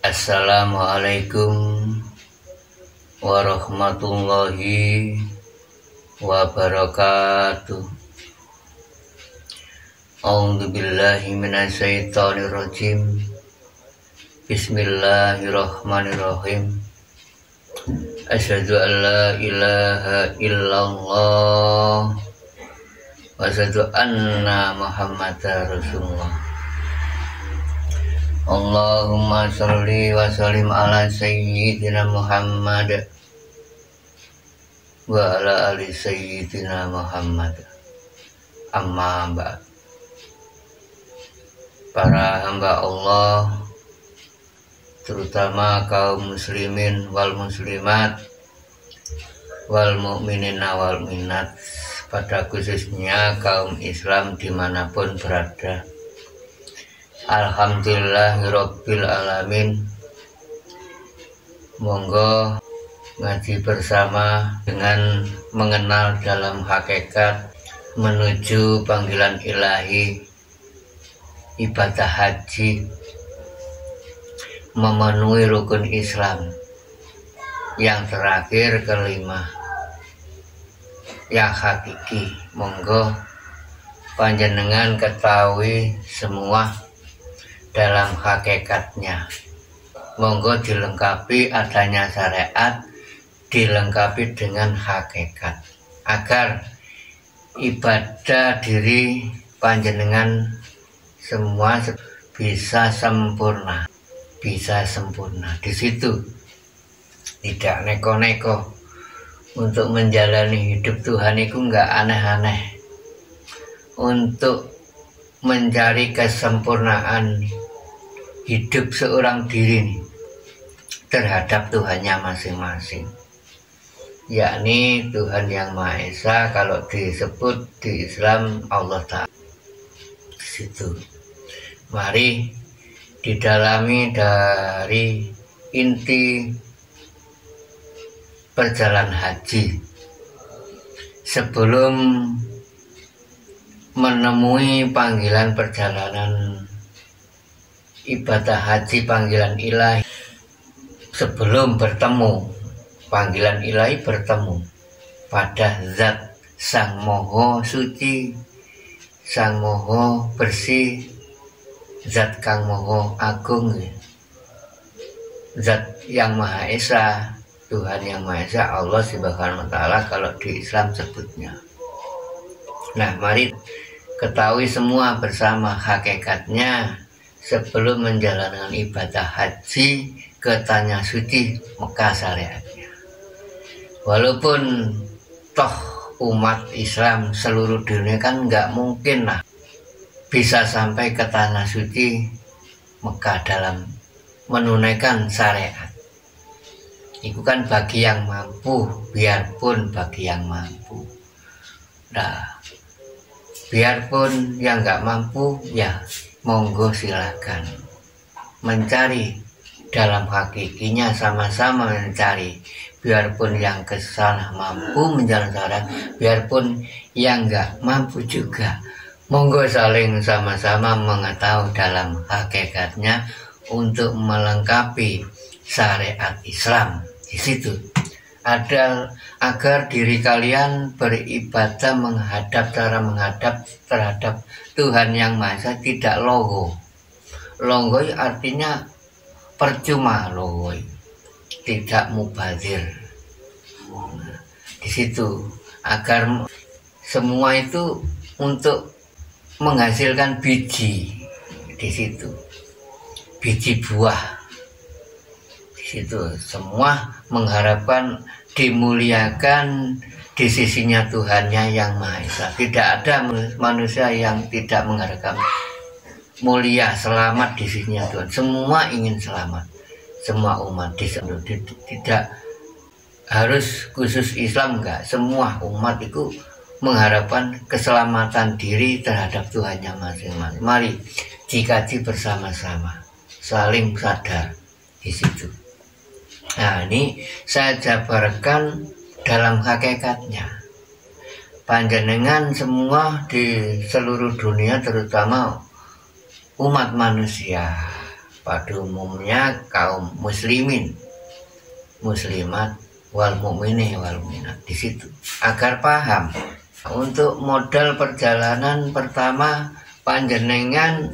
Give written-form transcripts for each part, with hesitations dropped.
Assalamualaikum warahmatullahi wabarakatuh. A'udzubillahi minasyaitonirrajim. Bismillahirrahmanirrahim. Asyhadu an la ilaha illallah wa asyhadu anna Muhammadar Rasulullah. Allahumma sholli wa sallim ala sayyidina Muhammad wa ala ali sayyidina Muhammad. Amma ba'd. Para hamba Allah, terutama kaum muslimin wal muslimat wal mu'minin wal minat, pada khususnya kaum Islam dimanapun berada, alhamdulillahirabbil alamin. Monggo ngaji bersama dengan mengenal dalam hakikat menuju panggilan ilahi ibadah haji, memenuhi rukun Islam yang terakhir kelima yang hakiki. Monggo panjenengan ketahui semua dalam hakikatnya. Monggo dilengkapi adanya syariat, dilengkapi dengan hakikat, agar ibadah diri panjenengan semua bisa sempurna, Di situ tidak neko-neko. Untuk menjalani hidup Tuhan itu enggak aneh-aneh. Untuk mencari kesempurnaan hidup seorang diri terhadap Tuhannya masing-masing, yakni Tuhan yang Maha Esa. Kalau disebut di Islam Allah Ta'ala. Di situ mari didalami dari inti perjalanan haji. Sebelum menemui panggilan perjalanan ibadah haji, panggilan ilahi, sebelum bertemu panggilan ilahi, bertemu pada zat Sang Moho Suci, Sang Moho Bersih, zat Kang Moho Agung, zat yang Maha Esa, Tuhan yang Maha Esa, Allah Subhanahu wa Ta'ala kalau di Islam sebutnya. Nah, mari ketahui semua bersama hakikatnya sebelum menjalankan ibadah haji ke Tanah Suci Mekah syariatnya. Walaupun toh umat Islam seluruh dunia kan nggak mungkin lah bisa sampai ke Tanah Suci Mekah dalam menunaikan syariat. Itu kan bagi yang mampu, biarpun bagi yang mampu. Nah, biarpun yang nggak mampu, ya monggo silakan mencari dalam hakikinya, sama-sama mencari. Biarpun yang kesalah mampu menjalankan syariat, biarpun yang nggak mampu juga, monggo saling sama-sama mengetahui dalam hakikatnya untuk melengkapi syariat Islam. Di situ ada agar diri kalian beribadah cara menghadap terhadap Tuhan yang Maha Esa tidak logo. Logo artinya percuma, logo tidak mubazir. Di situ agar semua itu untuk menghasilkan biji. Di situ biji buah. Di situ semua mengharapkan dimuliakan di sisinya Tuhannya yang Maha Esa. Tidak ada manusia yang tidak mengharapkan mulia, selamat di sisinya Tuhan. Semua ingin selamat, semua umat di seluruh. Tidak harus khusus Islam, enggak. Semua umat itu mengharapkan keselamatan diri terhadap Tuhannya masing-masing. Mari dikaji bersama-sama, saling sadar di situ. Nah, ini saya jabarkan dalam hakikatnya. Panjenengan semua di seluruh dunia, terutama umat manusia, pada umumnya kaum muslimin, muslimat, wal mukminin wal mukminat di situ agar paham. Untuk modal perjalanan pertama panjenengan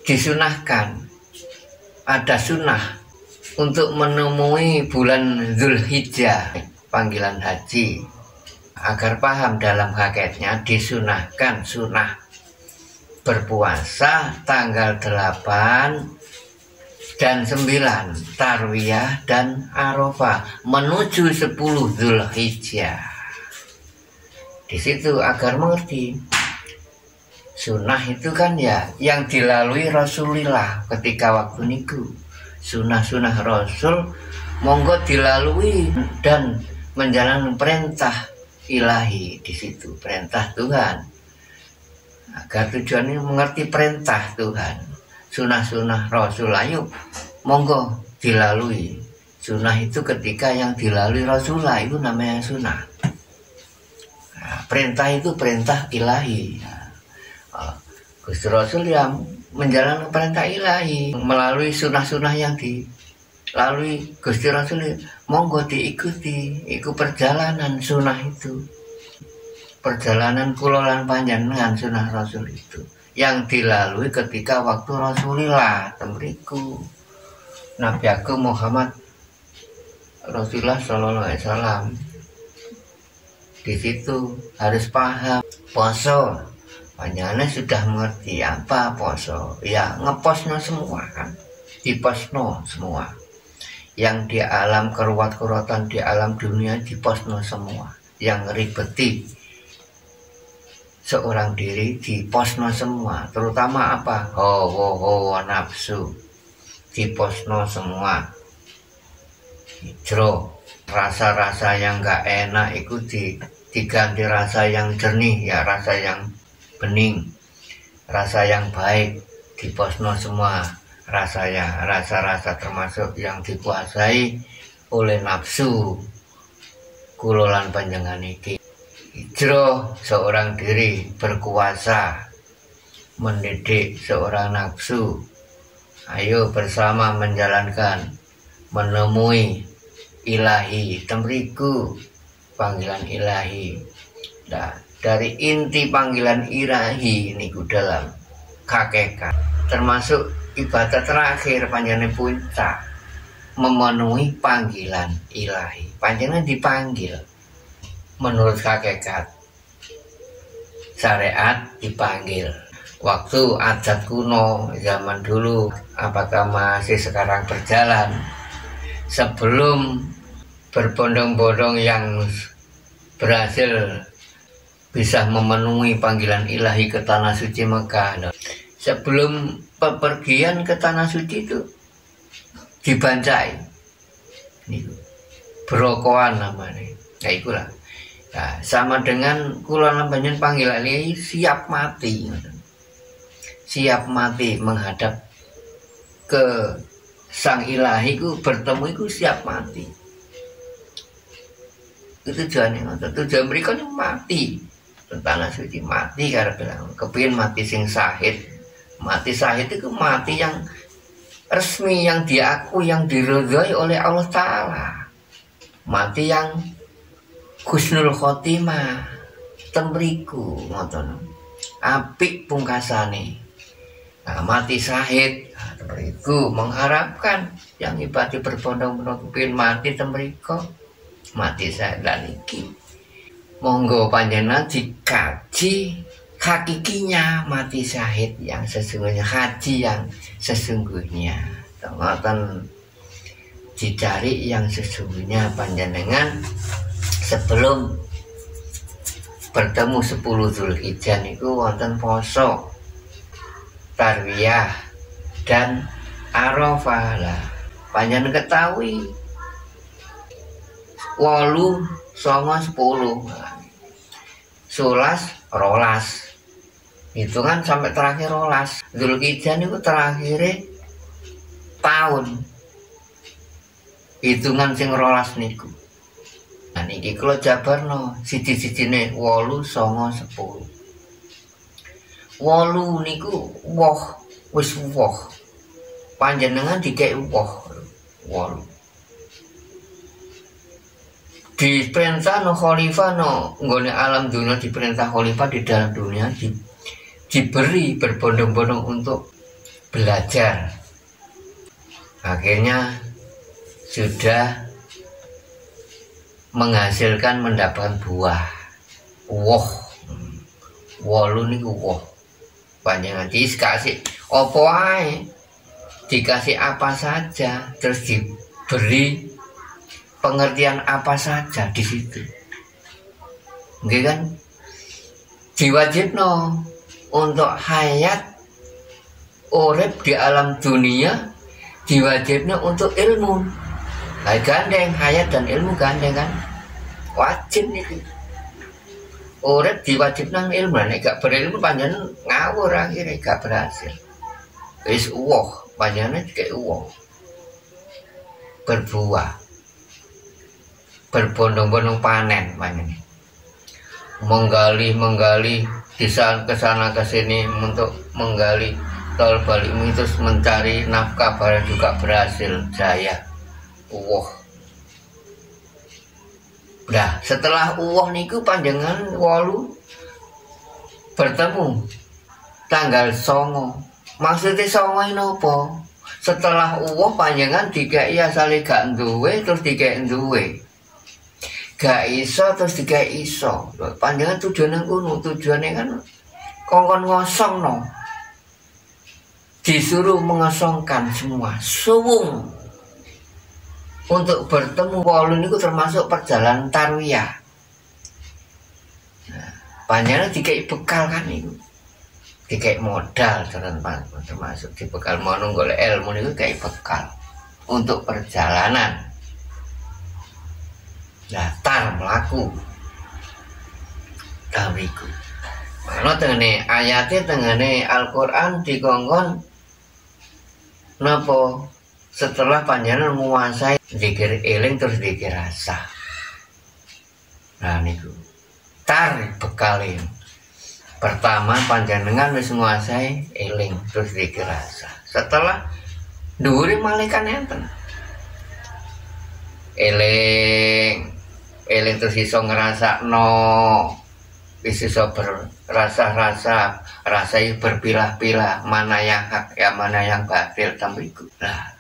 disunahkan, ada sunnah untuk menemui bulan Dzulhijjah, panggilan haji. Agar paham dalam hakikatnya disunahkan sunnah berpuasa tanggal 8 dan 9 Tarwiyah dan Arafah menuju 10 Dzulhijjah. Di situ agar mengerti sunnah itu kan ya yang dilalui Rasulullah ketika waktu niku. Sunnah-sunnah Rasul monggo dilalui dan menjalankan perintah ilahi di situ, perintah Tuhan. Agar tujuannya mengerti perintah Tuhan. Sunnah-sunnah Rasul ayo monggo dilalui. Sunnah itu ketika yang dilalui Rasulullah itu namanya sunnah. Nah, perintah itu perintah ilahi. Gusti Rasul yang menjalankan perintah ilahi melalui sunnah-sunnah yang dilalui Gusti Rasul, monggo diikuti. Ikut perjalanan sunnah itu, perjalanan kulolan panjenengan sunnah Rasul itu yang dilalui ketika waktu Rasulullah temriku Nabi Agung Muhammad Rasulullah Shallallahu Alaihi Wasallam. Di situ harus paham poso. Panjenengan sudah mengerti apa poso, ya ngeposno semua kan, diposno semua. Yang di alam keruat-keruatan di alam dunia diposno semua. Yang ribeti seorang diri diposno semua, terutama apa? Hawa nafsu diposno semua. Hijro, rasa-rasa yang gak enak itu diganti rasa yang jernih, ya rasa yang bening, rasa yang baik diposno semua. Rasa-rasa termasuk yang dikuasai oleh nafsu kulolan panjenengan iki. Hijrah seorang diri berkuasa mendidik seorang nafsu. Ayo bersama menjalankan menemui ilahi temriku panggilan ilahi. Nah, dari inti panggilan ilahi niku dalam hakikat termasuk ibadah terakhir panjenengan puncak memenuhi panggilan ilahi. Panjenengan dipanggil menurut hakikat syariat, dipanggil. Waktu adat kuno zaman dulu, apakah masih sekarang berjalan, sebelum berbondong-bondong yang berhasil bisa memenuhi panggilan ilahi ke tanah suci Mekah. Sebelum pepergian ke tanah suci itu dibancai, berokoan namanya. Ya itulah. Nah, sama dengan kula namanya panggilan ini siap mati, siap mati menghadap ke sang ilahi ku, bertemu itu siap mati. Itu tujuannya, tujuan mereka mati tanah suci, mati karena bilang kepingin mati sing sahid. Mati sahid itu mati yang resmi, yang diakui, yang diridhoi oleh Allah Ta'ala. Mati yang husnul khotimah temriku ngoten, apik pungkasane. Nah, mati syahid temriku mengharapkan yang ibadah berbondong-bondong kepingin mati temriku mati syahid lan iki. Monggo panjenengan dikaji hakikinya mati syahid yang sesungguhnya, haji yang sesungguhnya. Ngoten dicari yang sesungguhnya panjenengan sebelum bertemu 10 Dzulhijjah niku wonten poso Tarwiyah dan Arafah lah. Panjenengan ketahui 8, 9, 10 11, 12 hitungan sampai terakhir 12 Dzulhijjah niku terakhir tahun hitungan sing 12 niku. Nah niki kula jabarno siji-sijine 8, 9, 10. 8 niku woh, wis woh. panjenengan dikei woh. Diperintah no khalifah no nggone alam dunia, diperintah khalifah di dalam dunia diberi berbondong-bondong untuk belajar. Akhirnya sudah menghasilkan mendapatkan buah. Wolu niku woh. Panjenengan dikasih apa ae, dikasih apa saja, terus diberi pengertian apa saja di situ. Nggih kan? Diwajibno untuk hayat urip di alam dunia, diwajibno untuk ilmu. Nah, gandeng hayat dan ilmu gandeng kan? Wajib nih. Urip diwajibno ilmu, nek gak berilmu panjenengan ngawur akhirnya gak berhasil. Wis uwoh, panjenengan kayak uwoh. Berbuah. Berbondong-bondong panen panjenengan. Menggali kesana kesini untuk menggali tol balik terus mencari nafkah, baru juga berhasil jaya. Nah, setelah niku panjenengan wolu bertemu tanggal 9. Maksudnya 9 ini apa? Setelah panjenengan dikei asale gak duwe terus dikei duwe. Gak iso terus dikei iso. Panjenengan tujuannya kuno, tujuannya kan kongkon ngosong no. Disuruh mengosongkan semua, suwung. Untuk bertemu wolu niku termasuk perjalanan tarwiyah. Nah, panjenengan dikei bekal kan niku. Dikei modal termasuk di bekal mau golek ilmu niku dikei bekal untuk perjalanan. Daftar melaku tawiku. Mana tengene ayatnya tengene Al-Quran dikongkon napa setelah panjenengan menguasai zikir eling terus zikir rasa. Nah niku tar bekalin. Pertama panjenengan wis menguasai eling terus zikir rasa. Setelah dhuwure malaikat enten. Eling terus iso ngrasakno, iso berrasa-rasa, rasanya berpilah-pilah mana yang hak ya mana yang batil tamriku. Nah,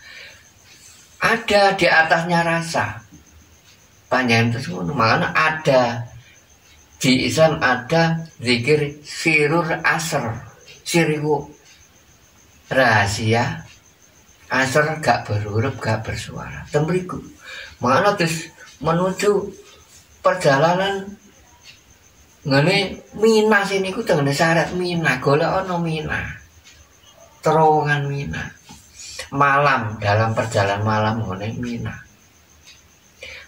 ada di atasnya rasa. Panjang itu semua, makanya ada di Islam ada zikir sirur asr, siriwu rahasia asr gak berhuruf gak bersuara tamriku. Makanya terus menuju perjalanan ngene Mina sini ku tengene syarat Mina, golek ono Mina. Terowongan Mina. Malam dalam perjalanan malam ngene Mina.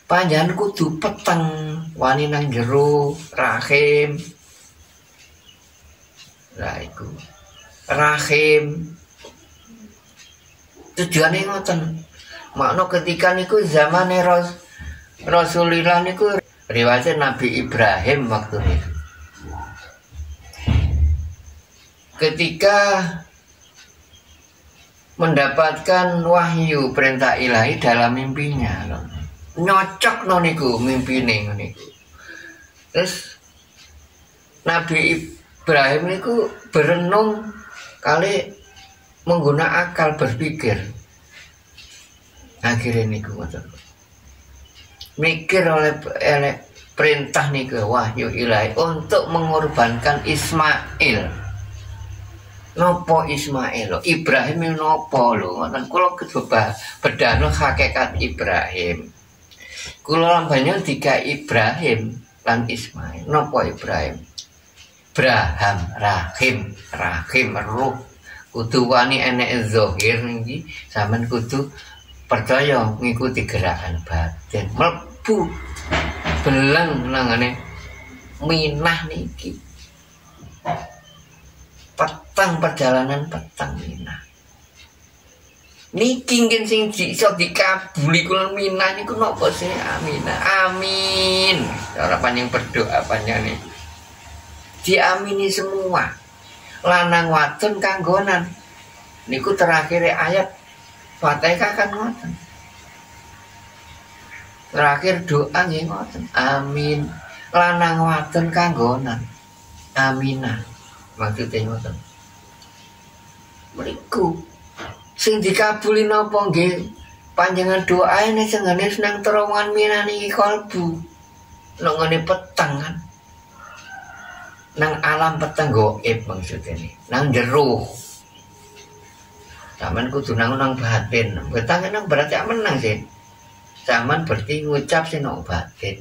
Panjenengan kudu peteng wani nang jero rahim. Lah iku. Rahim. Tujuane ngoten. Makna ketika niku zamane Rasulullah niku riwayat Nabi Ibrahim waktu itu. Ketika mendapatkan wahyu perintah ilahi dalam mimpinya, nyocok niku mimpine niku. Terus Nabi Ibrahim niku berenung kali menggunakan akal berpikir. Akhirnya niku mikir oleh perintah niku wahyu ilahi untuk mengorbankan Ismail. Nopo Ismail? Ibrahim nopo lho? Ngoten kula coba bedhano hakikat Ibrahim. Kula lambanyo tiga Ibrahim lan Ismail. Nopo Ibrahim? Braham, rahim, ruh. Kudu wani enek zahir niki, sampean kudu percaya ngikuti gerakan batin. Mlebu beleng nangane minah niki. Petang perjalanan petang minah. Niki ngen sing iso dikabuli kula minah niku napa sih? Amin. Cara panjang berdoa panjang niku. Diamini semua. Lanang wadon kanggonan. Niku terakhir ayat Fatihah kan ngoten. Terakhir doa nggih ngoten. Amin. Lanang wadon kanggonan. Aminah. Maksudnya ngoten. Mriku sing dikabuli napa nggih panjenengan doae nek senengane seneng terowongan minane iki kalbu. Nek ngene peteng kan. Nang alam peteng gaib maksudnya ini. Nang jero. Zaman kudu nang batin. Betang nang berarti menang sih. Zaman berarti ngucap sih nang batin.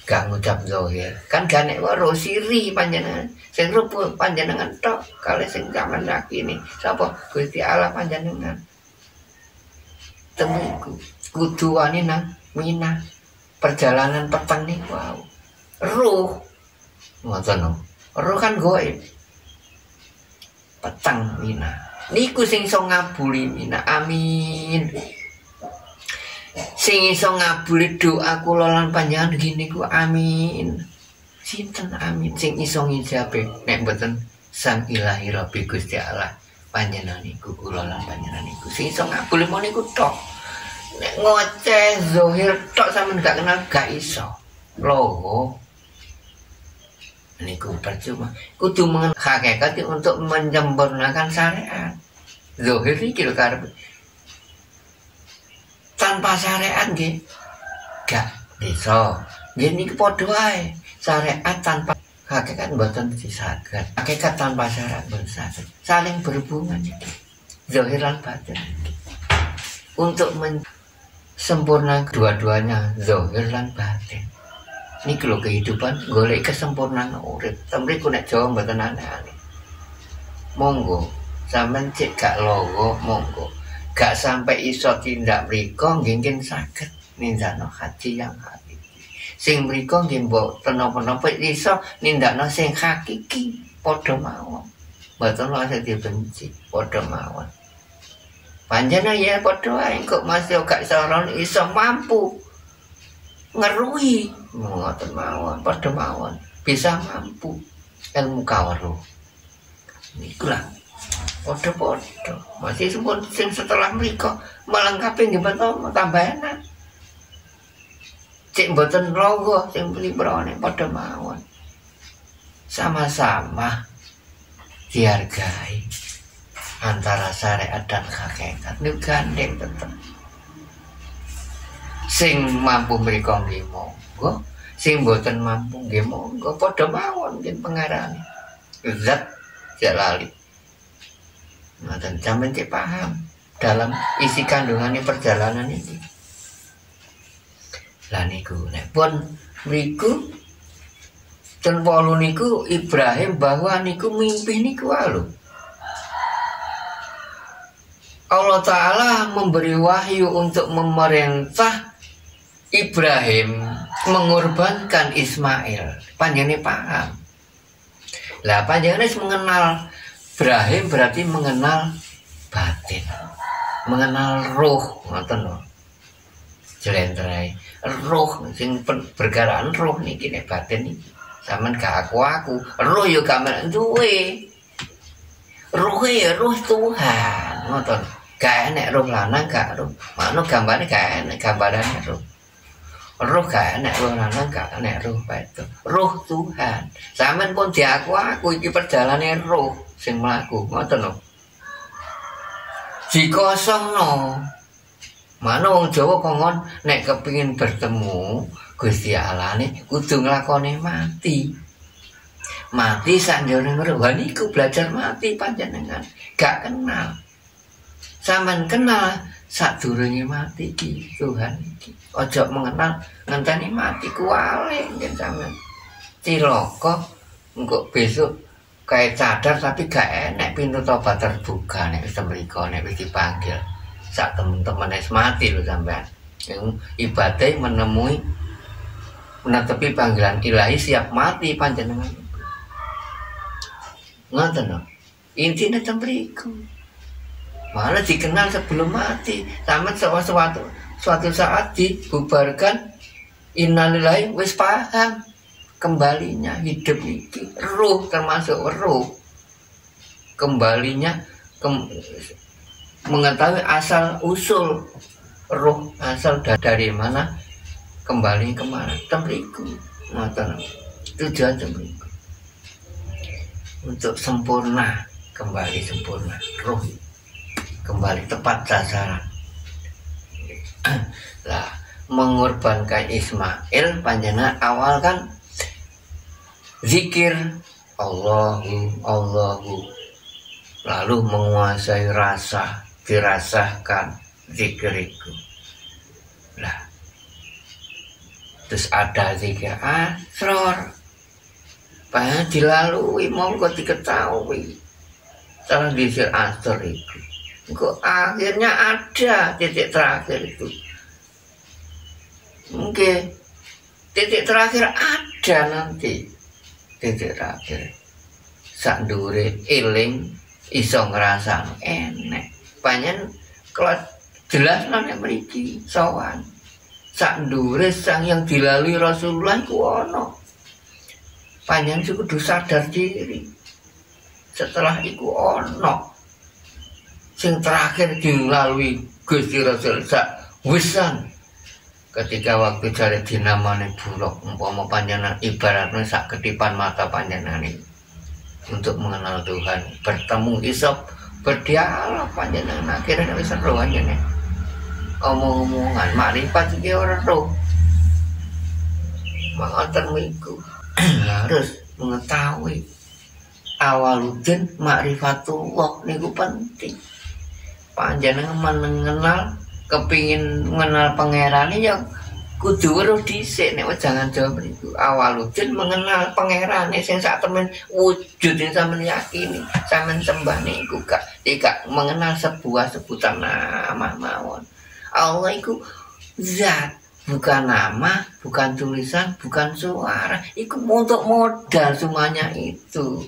Gak ngucap zahir. Kan gak nek waro siri panjenengan. Sing rupa panjenengan tok kali sing zaman sakini. Sapa Gusti Allah panjenengan. Temuku kudu wani nang Mina. Perjalanan petang nih wow. Ruh. Ngoten. Ruh kan gaib. Petang Mina. Niku sing iso ngabuli Mina. Amin. Sing iso ngabuli doa kula lan panjenengan gini ku amin. Sinten amin sing iso ngijabe nek mboten Sang Ilahi Rabbi Gusti Allah panjenengan iku kula lan panjenengan iku sing iso ngabuli mon iku tok. Nek ngoceh zahir tok sampean gak kenal gak iso. Logo niku percuma. Kudu mengenal hakikat untuk menyempurnakan syariat. Zahir iki lho karep tanpa syariat nggih gak bisa. Nggih niki padha wae. Syariat tanpa hakikat mboten disaged. Hakikat tanpa syariat mboten saged. Saling berhubungan iki. Zahir lan batin. Untuk sempurna dua-duanya zahir lan batin. Niki lho kehidupan golek kesempurnaan urip. Temriku nek Jawa mboten aneh-aneh. Monggo sampean cek gak logo monggo. Gak sampai iso tindak mriko nggih saged nindakno haji yang hakiki. Sing mriko nggih mbok napa-napa iso nindakno sing hakiki padha mawon. Mboten ora dibenci padha mawon. Panjenengan ya padha wae kok masih gak iso mampu ngeruhi ngoten mawon padha mawon bisa mampu ilmu kawruh. Niku lah podo-podo masih sempun sing setelah mereka melengkapi nggih betul tambah enak. Cek mboten logo sing pribrone padha mawon. Sama-sama dihargai antara syariat dan hakikat niku gandeng tetep. Sing mampu mereka nggih monggo, sing mboten mampu nggih monggo padha mawon nggih pengarane. Zat jalali. Ngoten sampeyan cek paham dalam isi kandungan perjalanan ini. Lah niku nek pun mriku ten 8 niku Ibrahim bahwa niku mimpi niku lho. Allah Ta'ala memberi wahyu untuk memerintah Ibrahim mengorbankan Ismail. Panjenengan paham. Lah panjenengan mengenal Ibrahim berarti mengenal batin, mengenal roh, ngoten lho. Jelentrai roh sing bergaraan roh niki nek batin niki. Sampeyan gak aku, roh yo gak duwe. Roh ya roh Tuhan, ngoten. Gak enek roh lanang gak roh. Mano gambare gak enek gambarane roh. Roh gak enek roh lanang gak enek roh itu. Roh Tuhan. Sampeyan pun diaku iki perjalane roh sing mlaku, ngoten lho. Dikosongno. Mano wong Jawa kongkon nek kepingin bertemu Gusti Allah ne kudu nglakoni mati. Mati sanjane roh. Lah niku belajar mati panjenengan. Gak kenal. Sampeyan kenal sadurunge mati iki Tuhan iki. Ojo mengenal ngenteni mati kuwale yen sampeyan. Cilaka engko besok kayak cadar tapi gak enek pintu tobat terbuka nek wis mriko nek wis dipanggil. Sak temen-temen wis mati lho sampean. Ibadah menemui menetepi panggilan ilahi siap mati panjenengan. Ngoten lho. Intine temriku. Malah dikenal sebelum mati. Sampe suatu saat dibubarkan innalillahi wis paham kembalinya hidup iki roh termasuk roh kembalinya mengetahui asal usul roh, asal dari mana, kembali kemana, temriku ngoten tujuan temriku untuk sempurna, kembali sempurna roh, kembali tepat sasaran. Lah mengorbankan Ismail panjenengan awal kan zikir Allahu, lalu menguasai rasa, dirasakan zikir itu. Lah terus ada zikir asror, banyak dilalui, monggo diketahui cara zikir asror itu. Kok akhirnya ada titik terakhir itu. Mungkin titik terakhir ada nanti. Titik terakhir sak ndure eling iso ngrasakno enek. Panjen kalau jelas nang mriki sowan. Sak ndure sang yang dilalui Rasulullah ku ono. Panjen kudu sadar diri. Setelah iku ono sing terakhir dilalui Gusti Rasul sak wisan. Ketika waktu jare dinamane buruk, umpama panjenengan ibaratnya sak kedipan mata panjenengan untuk mengenal Tuhan, bertemu isop, berdialog panjenengan akhirnya wis ero panjenengan. Omong-omongan makrifat iki ora ero. Mangoten iku harus mengetahui awaludin makrifatullah niku penting. Panjenengan mengenal, kepingin mengenal pangeran ya kudu weruh dhisik nek jangan jawab niku. Awaludin mengenal pangeran sing sak temen wujud sing sampeyan yakini, sampeyan sembah niku gak mengenal sebuah sebutan nama mawon. Allah iku zat, bukan nama, bukan tulisan, bukan suara. Iku untuk modal semuanya itu.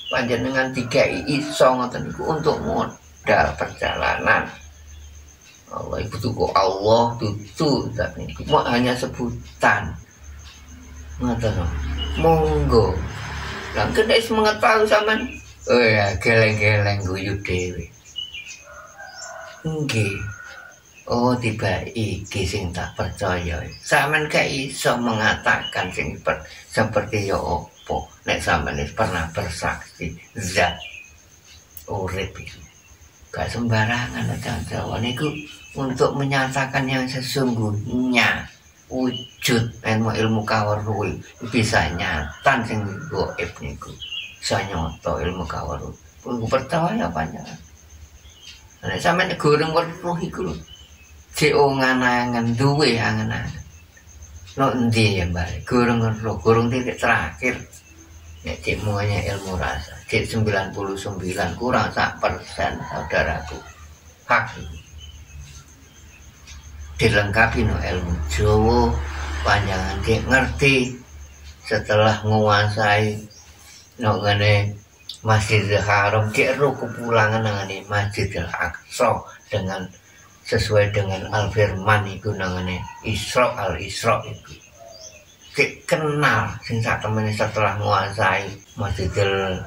Panjenengan dikai iso ngoten niku untuk modal perjalanan. Allah itu kok Allah tutu tapi cuma hanya sebutan. Ngoten. Monggo. Lah kena mengetahui sampean. Oh ya, geleng-geleng guyu dhewe. Nggih. Oh tiba iki sing tak percaya. Sampean gak iso mengatakan sing seperti ya opo. Nek sampean pernah bersaksi zat urip iki. Gak sembarangan Jawa niku untuk menyatakan yang sesungguhnya wujud ilmu kawarui bisa nyata sing goib niku bisa nyoto ilmu kawarui pun percaya panjenengan. Nek sampeyan goreng weruh iku lho CO nganangan duwe angen-angen no endi ya Mbak goreng weruh goreng titik terakhir nek semuanya ilmu rasa cek 99 kurang 1% saudaraku hak dilengkapi no ilmu Jawa panjangan cek ngerti setelah menguasai no ngene Masjidil Haram cek ro kepulangan ngene Masjidil Aqsa dengan sesuai dengan al-firman iku nangane Isra al-Isra iku cek kenal sing sak temene setelah menguasai Masjidil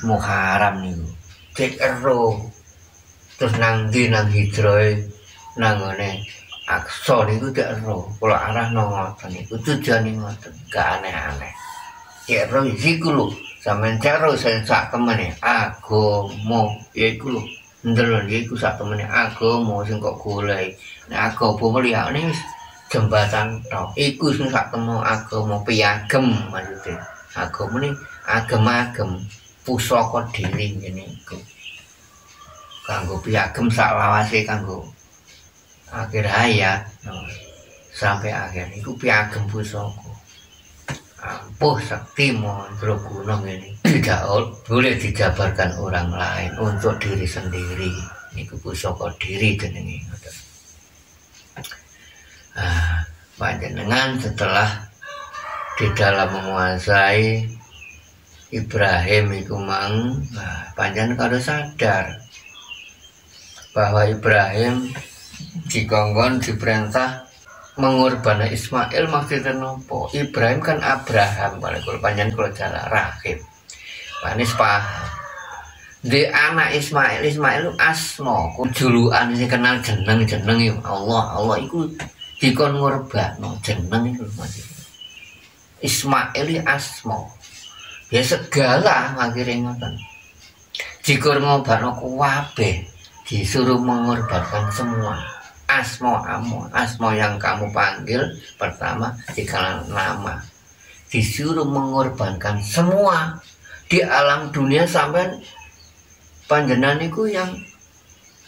Muharram niku cek ero terus nang ndi nang hijroe nang ngene Aqsa niku cek ero kula arahno ngoten niku tujuane ngoten gak aneh-aneh cek ero iku lho sampeyan cek ero sing sak temene agama yaiku lho ndelok iku sak temene agama sing kok golek nek agama liyane wis jembatan tok iku sing sak temu agama piagem maksudnya agama ini agem-agem pusaka diri ngene iku kanggo piagem sak lawase kanggo akhir hayat sampai akhir iku piagem pusaka ampuh sakti mandra guna ngene tidak boleh dijabarkan orang lain untuk diri sendiri niku pusaka diri jenenge panjenengan setelah di dalam menguasai Ibrahim itu mang panjenengan harus sadar bahwa Ibrahim dikongkon diperintah mengorbankan Ismail maksudnya nopo Ibrahim kan Abraham kalau panjenengan kalau jalan rahim panis paham di anak Ismail itu asma julukan sing kenal jeneng Allah iku dikon ngurbakno jeneng iku Mas. Ismail asma ya segala akhirnya ngoten dikur ngobakno kabeh disuruh mengorbankan semua asma yang kamu panggil pertama dikala nama disuruh mengorbankan semua di alam dunia sampai panjenengan itu yang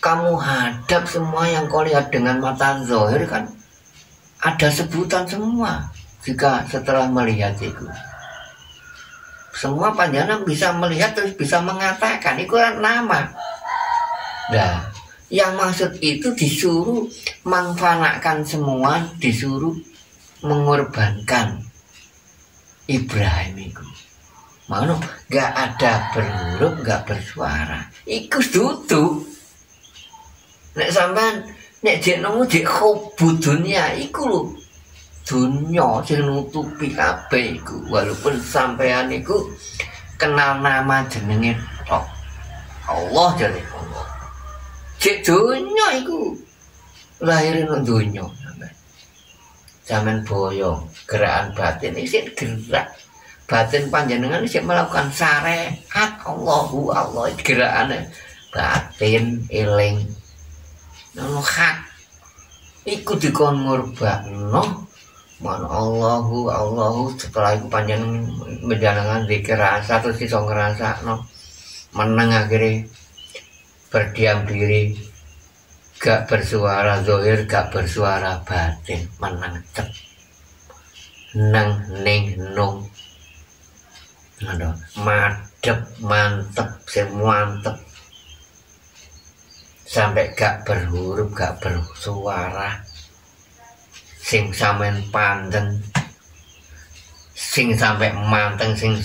kamu hadap semua yang kau lihat dengan mata zahir kan ada sebutan semua. Jika setelah melihat itu semua panjenengan bisa melihat terus bisa mengatakan itu kan nama. Nah yang maksud itu disuruh mengfanakan semua, disuruh mengorbankan Ibrahim itu. Mana gak ada berhuruf, gak bersuara. Iku dudu. Nek sampean nek jek nemu jek hobu dunia iku lho. Dunya sing nutupi kabeh iku. Walaupun sampean iku kenal nama jenenge tok. Allah jare Allah. Jek dunya iku lahir nang dunya sampean. Sampean boyong, gerakan batin iki gerak. Batin panjenengan ini melakukan syariat Allah gerakannya batin eling nono hak ikut dikon ngurbakno mana Allahu setelah itu panjenengan menjalankan zikir rasa terus iso ngrasakno meneng akhirnya berdiam diri gak bersuara zahir gak bersuara batin meneng cep nang ning nung madep mantep mantep sampai gak berhuruf gak bersuara sing sampean pandeng sing sampai manteng sing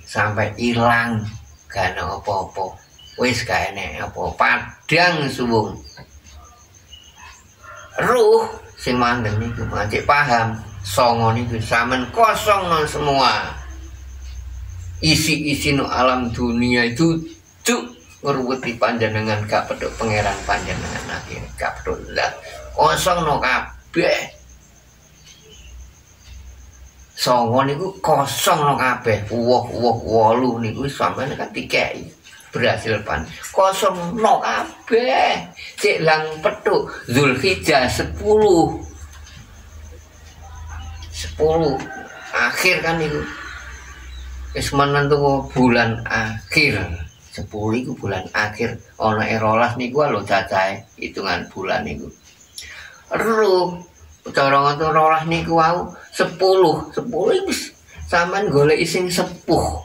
sampai ilang gak ana apa-apa wis gak enek apa padang suwung ruh sing mandeng niku mancik paham songo niku sampean kosong no semua isi-isi no alam dunia itu cuk ngeruweti panjenengan gak peduk pangeran panjenengan akhirnya gak peduk lah kosong no kabeh songo niku kosong no kabeh wolu niku sampeyan kan dikei berhasil pan kosong no kabeh cek lang peduk Zulhijjah 10 akhir kan niku wis menentu bulan akhir 10 itu bulan akhir ana 12 niku lho cacahe hitungan bulan niku ero cara ngono 12 niku wau 10 iku sampean golek sing sepuh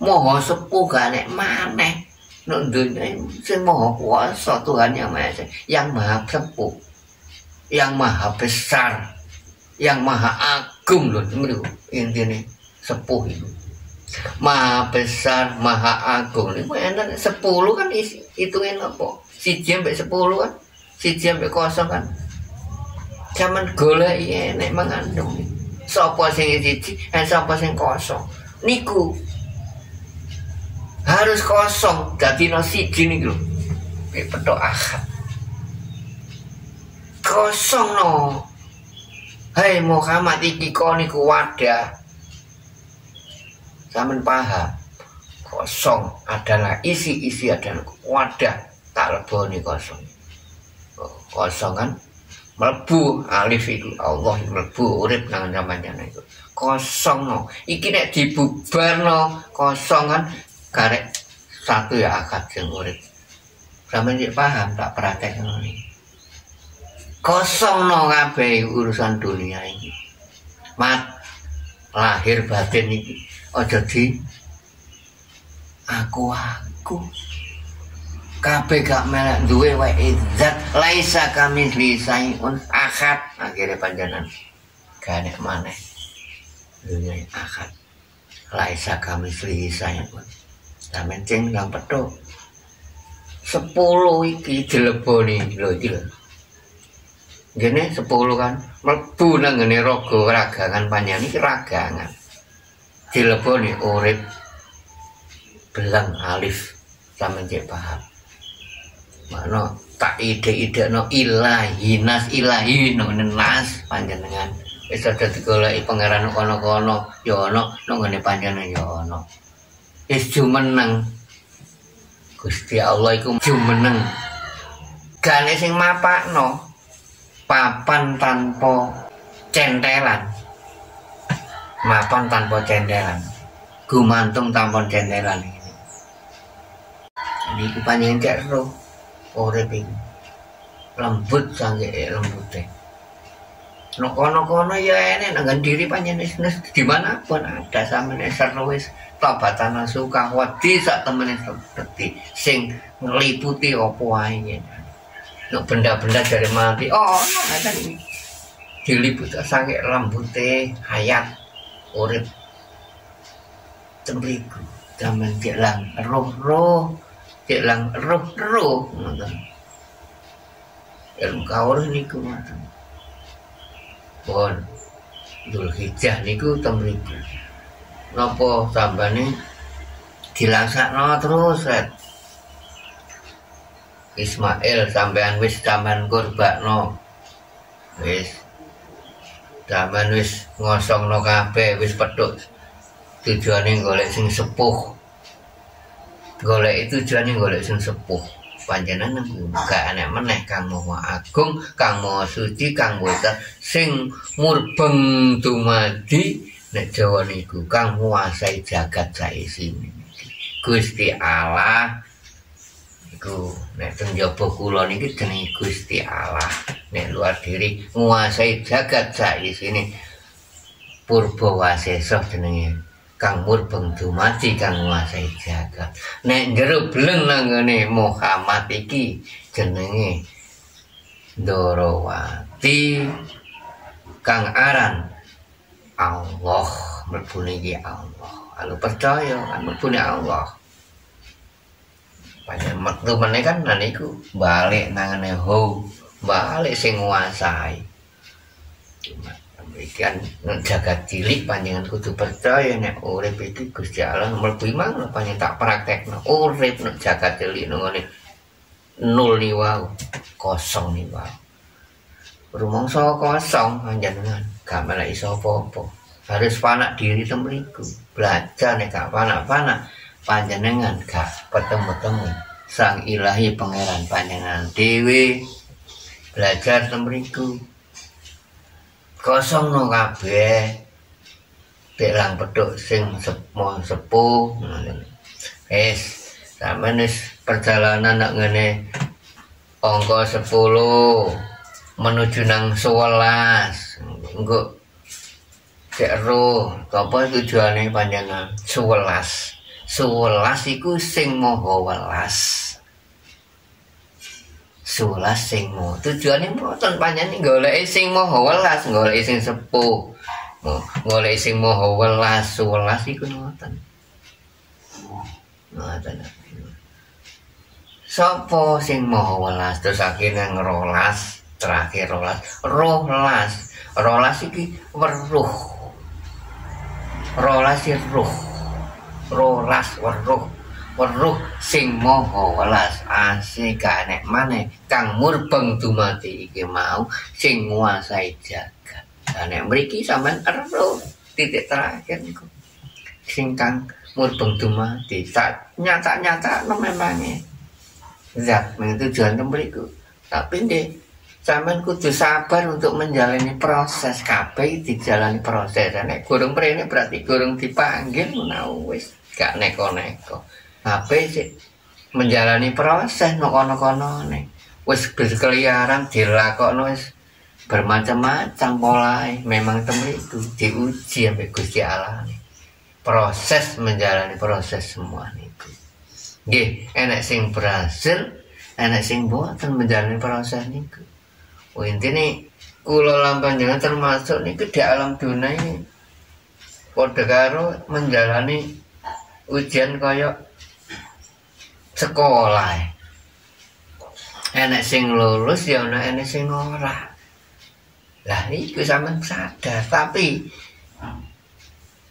moho sepuh gak nek maneh nek dunya sing maha kuasa Tuhan yang Maha Esa yang maha sepuh yang maha besar yang maha agung lho niku intine sepuh itu maha besar maha agung itu enak 10 kan hitungin apa 1 sampai 10 kan 1 sampai 0 kan zaman golek enek mengandung sapa sing 1 sapa sing 0 niku harus 0 dadi no 1 niku lho petok ahad 0 no hei Muhammad iki kok niku wadah sampean paham 0 adalah isi adalah wadah tak leboni 0 kan mlebu alif itu Allah mlebu urip nang sampeyan itu 0 no iki nek dibubarno 0 kan karek 1 ya akad sing urip sampeyan iki paham tak praktek ngono iki 0 no kabeh urusan dunia ini mat lahir batin iki aja di aku kabeh gak melek duwe wae zat laisa kami lisaiun akad akhirnya panjenengan gak nek maneh duwe akad laisa kami lisaiun sampeyan cing lang petuk 10 iki dileboni lho iki lho ngene 10 kan mlebu nang ngene raga ragangan panjenengan iki ragangan dileboni urip belang alif sampeyan cek paham. Makna tak ide-ide no ilahi nas ilahi no nas panjenengan wis ada digoleki pangeran kono-kono ya ana nang ngene panjenengan ya ana. Wis jumeneng Gusti Allah iku jumeneng. Gane sing mapakno papan tanpa centelan. Mapan tanpa centelan. Gumantung tanpa centelan ini. Jadi iku panjenengan cek roh urip iku. Lembut sange lembute. Nek kono-kono ya enek nang diri panjenengan dimanapun ada sampeyan seru wis tobatan suka wedi sak temene seperti sing ngliputi apa wae. Nek benda-benda dari mati ngaten iki. Diliput sange lembute hayat urip temriku sampeyan jelang roh-roh jelang roh-roh ngoten. Ilmu kawruh niku ngoten. Pun Dzulhijjah niku temriku. Napa sambane dilaksakno terus Red. Ismail sampean wis sampean kurbakno. Wis sampean wis ngosongno kabeh wis pedhuk. Tujuane golek sing sepuh. Golek tujuane golek sing sepuh. Panjenengan gak enek meneh kang Maha Agung, kang Maha Suci, kang Wesa sing murbeng dumadi nek Jawa niku kang nguasai jagat saisine. Gusti Allah iku nek teng jaba kula niki jenenge Gusti Allah. Nek luar diri nguasai jagat saisine Purbawasesa jenenge kang murbeng dumadi kang nguasai jagat. Nek jero bleng nang ngene Muhammad iki jenenge Ndorowati kang aran Allah, mlebune iki Allah. Kalau percaya kan mlebune Allah. Panjen metu meneh kan niku balik nangane ho, balik sing nguasai. Ikan jagat cilik panjenengan kudu percaya nek urip iki Gusti Allah mlebu iman panjenengan tak praktekno urip nek jagat cilik ngene nol ni wae kosong ni wae. Rumangsa kosong panjenengan gak melek iso apa-apa. Harus panak diri temriku. Belajar nek gak panak-panak panjenengan gak ketemu-temu Sang Ilahi Pangeran panjenengan dhewe. Belajar temriku. Kosong no kabeh. Belang pedhuk sing sepuh. Wis sampeyan wis perjalanan nak ngene angka 10 menuju nang 11. Engko cek ro apa tujuane panjenengan 11. 11 iku sing maha welas. 11 sing maha. Tujuane mboten panjenengan goleki sing maha welas, goleki sing sepuh. Goleki sing maha welas, 11 iku ngoten. Ngoten. Sapa sing maha welas terus akhirnya ngerolas, terakhir rolas, rolas iki weruh. Rolas iki ruh. Rolas weruh sing maha welas asih kanek maneh kang murbeng dumati iki mau sing nguasai jagat. Lah nek mriki sampean eruh titik terakhir niku. Sing kang murbeng dumati sak nyata-nyata memangnya zat tujuan mriku. Tapi nggih sampean kudu sabar untuk menjalani proses kabeh dijalani proses. Nek gurung mrene berarti gurung dipanggil menawa wis gak neko-neko. Kabeh sik menjalani proses nek kono-konone. Wis berkeliaran dilakokno wis bermacam-macam polahe. Memang temriku diuji ambek Gusti Allah. Proses menjalani proses semua niku. Nggih, enek sing berhasil, enek sing boten menjalani proses niku. Intine kula lan panjenengan termasuk niku di alam dunia ini padha karo menjalani ujian kaya sekolah. Enek sing lulus ya ana enek sing ora. Lah iku sampean sadar, tapi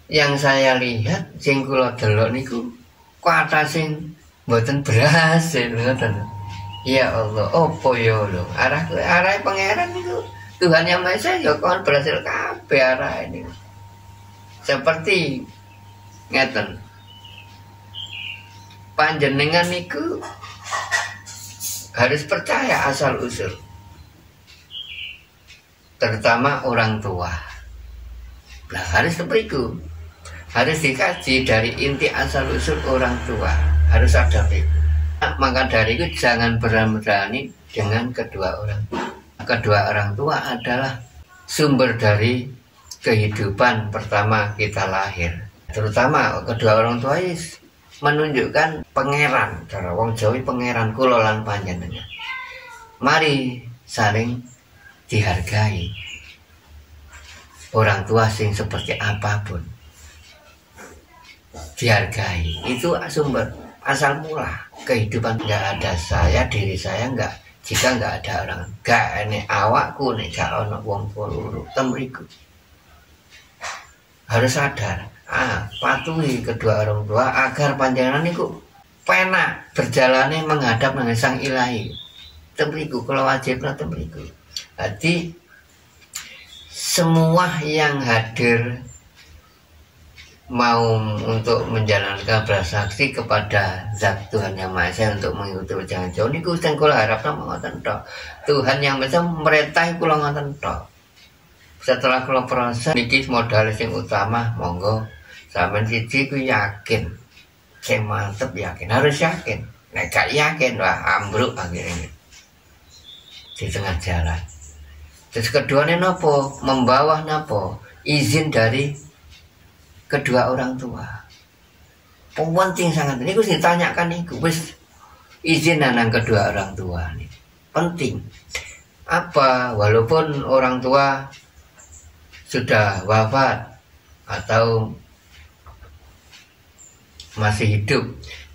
yang saya lihat sing kula delok niku kata sing mboten berhasil ngoten. Ya Allah, opo yo lho. Arah pangeran itu Tuhan Yang Maha Esa ya kon berhasil kabeh arah ini. Seperti ngeten. Panjenengan niku harus percaya asal usul. Terutama orang tua. Nah, harus seperti itu. Harus dikaji dari inti asal usul orang tua. Harus ada itu. Maka dari itu jangan berani dengan kedua orang tua. Kedua orang tua adalah sumber dari kehidupan pertama kita lahir. Terutama kedua orang tua menunjukkan pangeran. Cara wong Jawa pangeran kula lan panjenengan. Mari saling dihargai. Orang tua sing seperti apapun dihargai. Itu sumber asal mula kehidupan. Nggak ada saya, diri saya nggak. Jika nggak ada orang, nggak ini awakku nih gak ono wong loro temriku. Harus sadar, patuhi kedua orang tua agar panjenengan niku penak berjalane menghadap nang Sang Ilahi. Temriku kalau wajib lah temriku. Jadi semua yang hadir mau untuk menjalankan bersaksi kepada Zat Tuhan Yang Maha Esa untuk mengikuti jangan jauh niku sing kula harapna ngoten tok. Tuhan Yang Maha Esa merintahi kula ngoten tok. Setelah kula proses niki modal sing utama monggo sampean siji ku yakin. Sing mantep yakin, harus yakin. Nek gak yakin wah ambruk akhirnya di tengah jalan. Terus keduanya nopo? Membawa nopo? Izin dari kedua orang tua. Penting sangat. Ini harus ditanyakan nih, wis izin nang kedua orang tua nih. Penting. Apa? Walaupun orang tua sudah wafat atau masih hidup,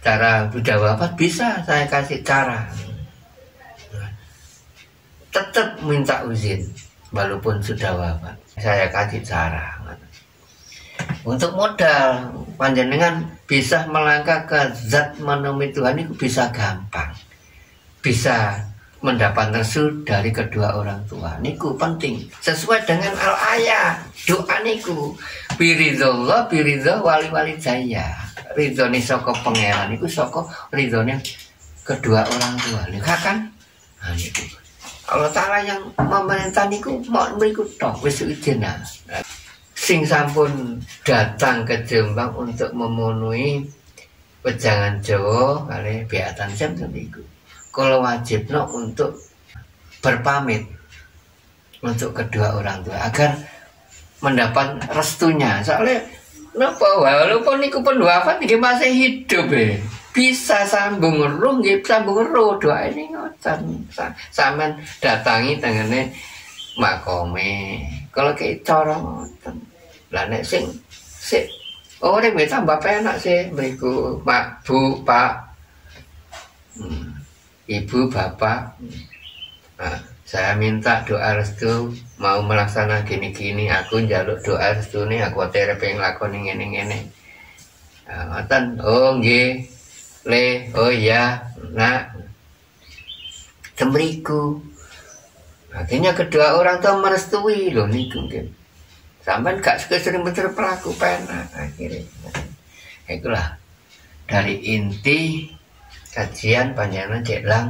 cara sudah wafat bisa saya kasih cara. Tetap minta izin walaupun sudah wafat. Saya kasih cara. Untuk modal panjenengan bisa melangkah ke zat menemui Tuhan itu bisa gampang. Bisa mendapat restu dari kedua orang tua. Niku penting. Sesuai dengan al-ayat doa niku. Biridullah biridho wali-wali jaya. Ridhone saka pangeran niku saka ridhone kedua orang tua. Lihat kan? Nah, niku. Allah Ta'ala yang memerintah niku mau berikut tok wis izin. Sing sampun datang ke Jombang untuk memenuhi wejangan Jawa kali biatan jam niku. Kalau wajibno untuk berpamit untuk kedua orang tua agar mendapat restunya. Soalnya napa walaupun niku pun wafat niki masih hidup bisa sambung roh nggih sambung roh doa ini ngoten. Sampean datangi tengene makome. Kalau kayak cara ngoten. Lah nek sing orang wis tambah penak sih mriku Pak Bu Pak Ibu Bapak. Nah, saya minta doa restu mau melaksanakan gini-gini, aku njaluk doa restu nih aku tere pengen lakoni ngene-ngene. Nah, ngoten. Oh nggih. Le, oh iya, nak. Temriku. Akhirnya kedua orang tua merestui loh niku nggih. Sampai gak sering bener pelaku penak akhirnya. Itulah dari inti kajian panjenengan Ceklang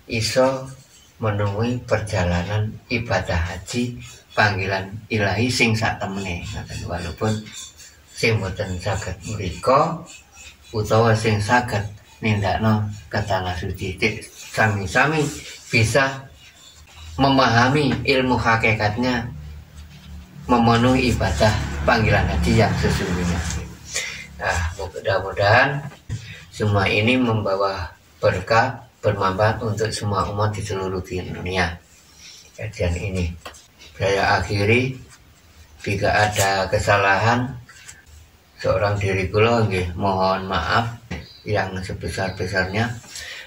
iso menemui perjalanan ibadah haji panggilan ilahi sing sak temene. Walaupun sing boten saged mriko utawa sing saged nindakno ke tanah suci, sami-sami bisa memahami ilmu hakikatnya memenuhi ibadah panggilan haji yang sesungguhnya. Nah, mudah-mudahan semua ini membawa berkah bermanfaat untuk semua umat di seluruh dunia. Kajian ini saya akhiri. Jika ada kesalahan seorang diri kula nggih mohon maaf yang sebesar-besarnya.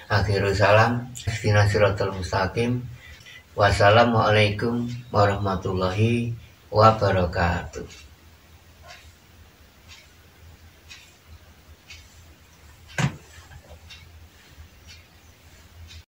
Akhirul salam. Ihdinas siratal mustaqim. Wassalamualaikum warahmatullahi wabarakatuh.